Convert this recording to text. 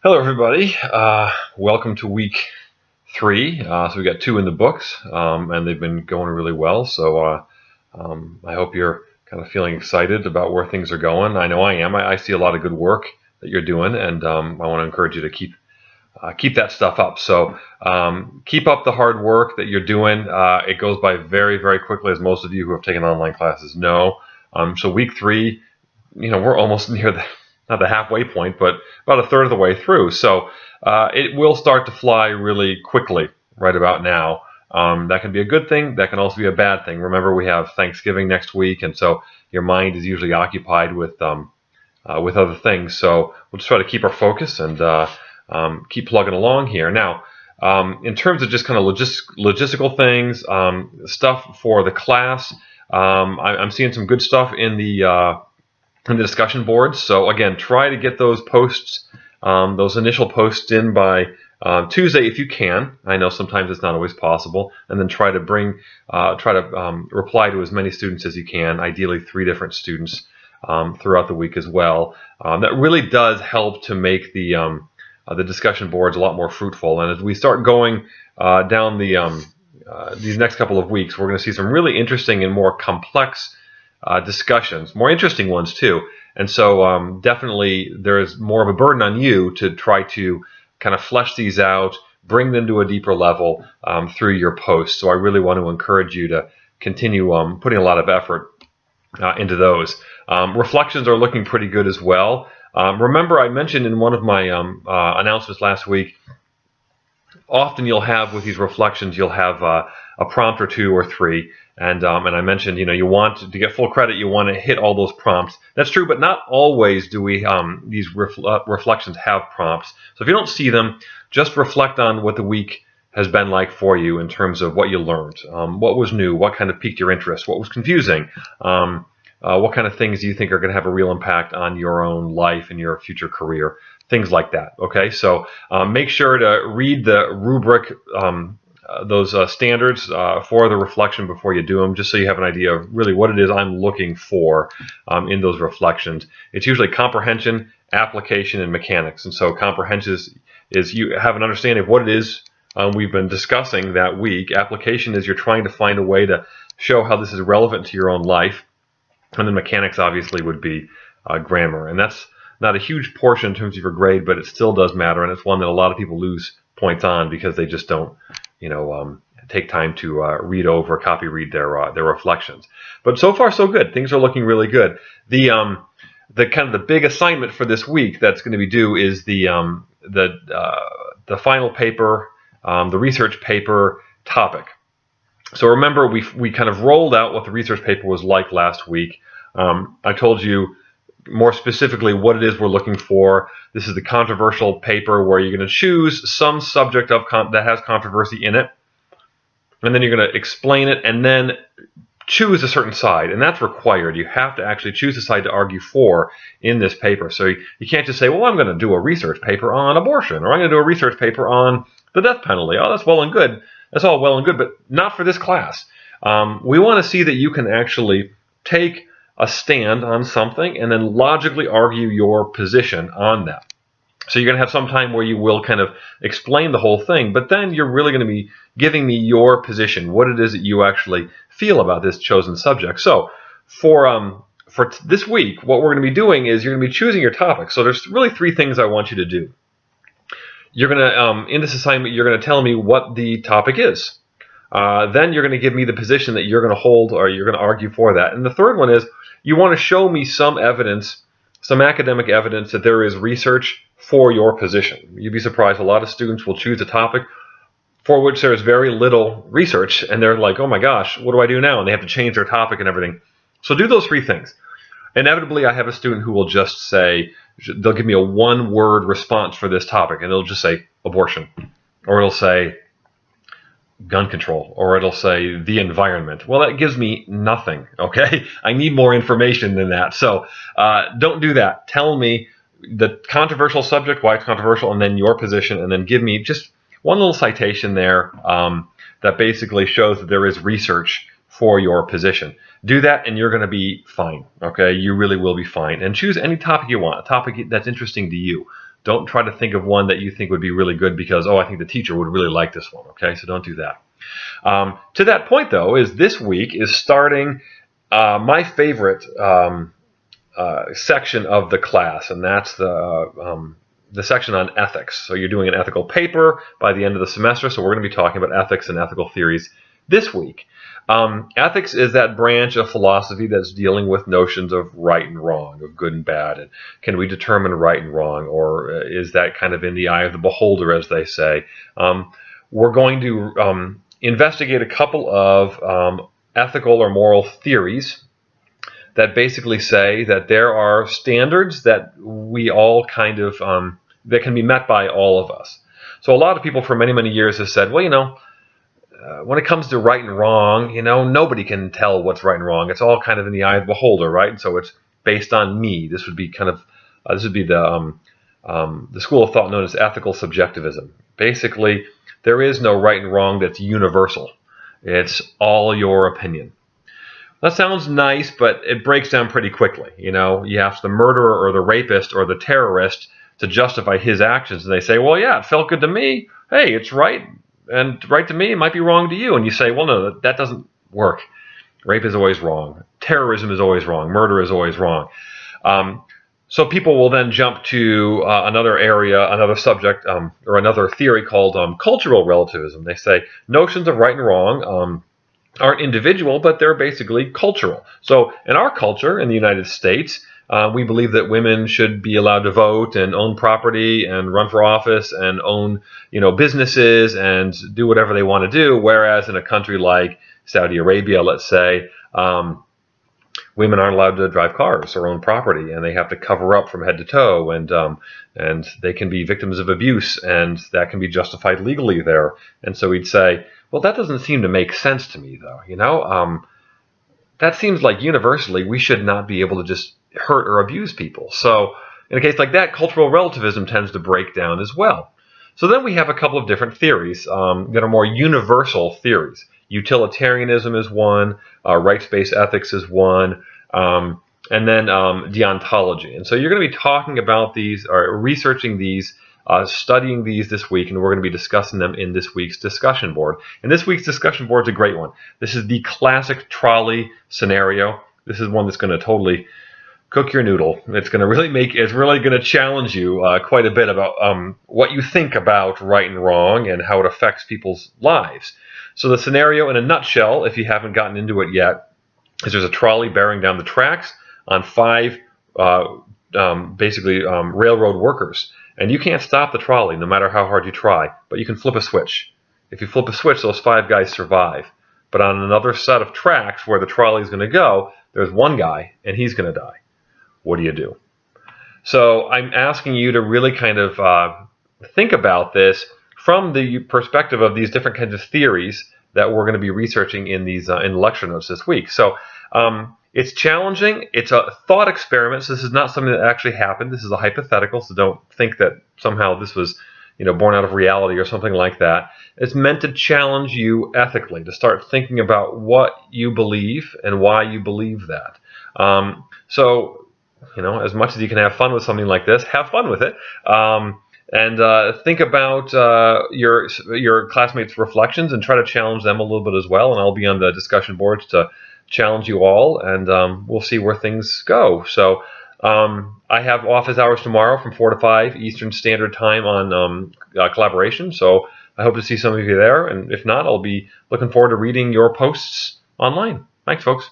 Hello, everybody. Welcome to week 3. So we got 2 in the books, and they've been going really well. So I hope you're kind of feeling excited about where things are going. I know I am. I see a lot of good work that you're doing, and I want to encourage you to keep that stuff up. So keep up the hard work that you're doing. It goes by very, very quickly, as most of you who have taken online classes know. So week 3, we're almost near not the halfway point, but about a third of the way through. So it will start to fly really quickly right about now. That can be a good thing. That can also be a bad thing. Remember, we have Thanksgiving next week, and so your mind is usually occupied with other things. So we'll just try to keep our focus and keep plugging along here. Now, in terms of just kind of logistical things, stuff for the class, I'm seeing some good stuff in the discussion boards. So again, try to get those posts, those initial posts in by Tuesday if you can. I know sometimes it's not always possible. And then try to reply to as many students as you can, ideally 3 different students throughout the week as well. That really does help to make the discussion boards a lot more fruitful. And as we start going down these next couple of weeks, we're going to see some really interesting and more complex discussions, more interesting ones too. And so definitely there is more of a burden on you to try to kind of flesh these out, bring them to a deeper level through your posts. So I really want to encourage you to continue putting a lot of effort into those. Reflections are looking pretty good as well. Remember, I mentioned in one of my announcements last week, often you'll have with these reflections, you'll have a prompt or 2 or 3. And I mentioned, you want to get full credit, you want to hit all those prompts. That's true, but not always do we these reflections have prompts. So if you don't see them, just reflect on what the week has been like for you in terms of what you learned, what was new, what kind of piqued your interest, what was confusing, what kind of things do you think are going to have a real impact on your own life and your future career, things like that. Okay, so make sure to read the rubric, those standards for the reflection before you do them, just so you have an idea of really what it is I'm looking for in those reflections. It's usually comprehension, application, and mechanics. And so comprehension is you have an understanding of what it is we've been discussing that week. Application is you're trying to find a way to show how this is relevant to your own life. And then mechanics obviously would be grammar. And that's not a huge portion in terms of your grade, but it still does matter. And it's one that a lot of people lose points on because they just don't take time to copy read their reflections. But so far so good. Things are looking really good. The kind of the big assignment for this week that's going to be due is the final paper, the research paper topic. So remember, we kind of rolled out what the research paper was like last week. I told you more specifically what it is we're looking for. This is the controversial paper where you're going to choose some subject that has controversy in it, and then you're going to explain it and then choose a certain side, and that's required. You have to actually choose a side to argue for in this paper. So you can't just say, well, I'm going to do a research paper on abortion, or I'm going to do a research paper on the death penalty. Oh, that's well and good. That's all well and good, but not for this class. We want to see that you can actually take a stand on something and then logically argue your position on that. So you're going to have some time where you will kind of explain the whole thing, but then you're really going to be giving me your position, what it is that you actually feel about this chosen subject. So for this week, what we're going to be doing is you're going to be choosing your topic. So there's really 3 things I want you to do. You're going to, in this assignment, you're going to tell me what the topic is. Then you're going to give me the position that you're going to hold, or you're going to argue for that. And the third one is you want to show me some evidence, some academic evidence that there is research for your position. You'd be surprised, a lot of students will choose a topic for which there is very little research, and they're like, oh my gosh, what do I do now? And they have to change their topic and everything. So do those 3 things. Inevitably, I have a student who will just say, they'll give me a 1-word response for this topic, and it'll just say abortion, or it'll say gun control, or it'll say the environment. Well, that gives me nothing, okay? I need more information than that. So don't do that. Tell me the controversial subject, why it's controversial, and then your position, and then give me just one little citation there that basically shows that there is research for your position. Do that and you're going to be fine, okay? You really will be fine. And choose any topic you want, a topic that's interesting to you. Don't try to think of one that you think would be really good because, oh, I think the teacher would really like this one. Okay, so don't do that. To that point, though, is this week is starting my favorite section of the class, and that's the section on ethics. So you're doing an ethical paper by the end of the semester, so we're going to be talking about ethics and ethical theories this week. Ethics is that branch of philosophy that's dealing with notions of right and wrong, of good and bad, and can we determine right and wrong, or is that kind of in the eye of the beholder, as they say. We're going to investigate a couple of ethical or moral theories that basically say that there are standards that we all kind of, that can be met by all of us. So a lot of people for many, many years have said, well, when it comes to right and wrong, nobody can tell what's right and wrong. It's all kind of in the eye of the beholder, right? And so it's based on me. This would be kind of, the school of thought known as ethical subjectivism. Basically, there is no right and wrong that's universal. It's all your opinion. That sounds nice, but it breaks down pretty quickly. You have the murderer or the rapist or the terrorist to justify his actions, and they say, well, yeah, it felt good to me. Hey, it's right, and right to me, it might be wrong to you. And you say, well, no, that doesn't work. Rape is always wrong. Terrorism is always wrong. Murder is always wrong. So people will then jump to another area, another subject, or another theory called cultural relativism. They say notions of right and wrong aren't individual, but they're basically cultural. So in our culture, in the United States, we believe that women should be allowed to vote and own property and run for office and own, businesses and do whatever they want to do. Whereas in a country like Saudi Arabia, let's say, women aren't allowed to drive cars or own property, and they have to cover up from head to toe, and they can be victims of abuse, and that can be justified legally there. And so we'd say, well, that doesn't seem to make sense to me, though. That seems like universally we should not be able to just hurt or abuse people. So in a case like that, cultural relativism tends to break down as well. So then we have a couple of different theories that are more universal theories. Utilitarianism is one, rights-based ethics is one, and then deontology. And so you're going to be talking about these, or researching these, studying these this week, and we're going to be discussing them in this week's discussion board. And this week's discussion board is a great one. This is the classic trolley scenario. This is one that's going to totally cook your noodle. It's going to really it's really going to challenge you quite a bit about what you think about right and wrong and how it affects people's lives. So the scenario in a nutshell, if you haven't gotten into it yet, is there's a trolley bearing down the tracks on 5 railroad workers. And you can't stop the trolley no matter how hard you try, but you can flip a switch. If you flip a switch, those 5 guys survive. But on another set of tracks where the trolley is going to go, there's one guy, and he's going to die. What do you do? So I'm asking you to really kind of think about this from the perspective of these different kinds of theories that we're going to be researching in these in lecture notes this week. So it's challenging. It's a thought experiment. So this is not something that actually happened. This is a hypothetical. So don't think that somehow this was, born out of reality or something like that. It's meant to challenge you ethically, to start thinking about what you believe and why you believe that. So, as much as you can have fun with something like this, have fun with it. And think about your classmates' reflections and try to challenge them a little bit as well. And I'll be on the discussion boards to challenge you all, and we'll see where things go. So I have office hours tomorrow from 4 to 5 Eastern Standard Time on collaboration. So I hope to see some of you there. And if not, I'll be looking forward to reading your posts online. Thanks, folks.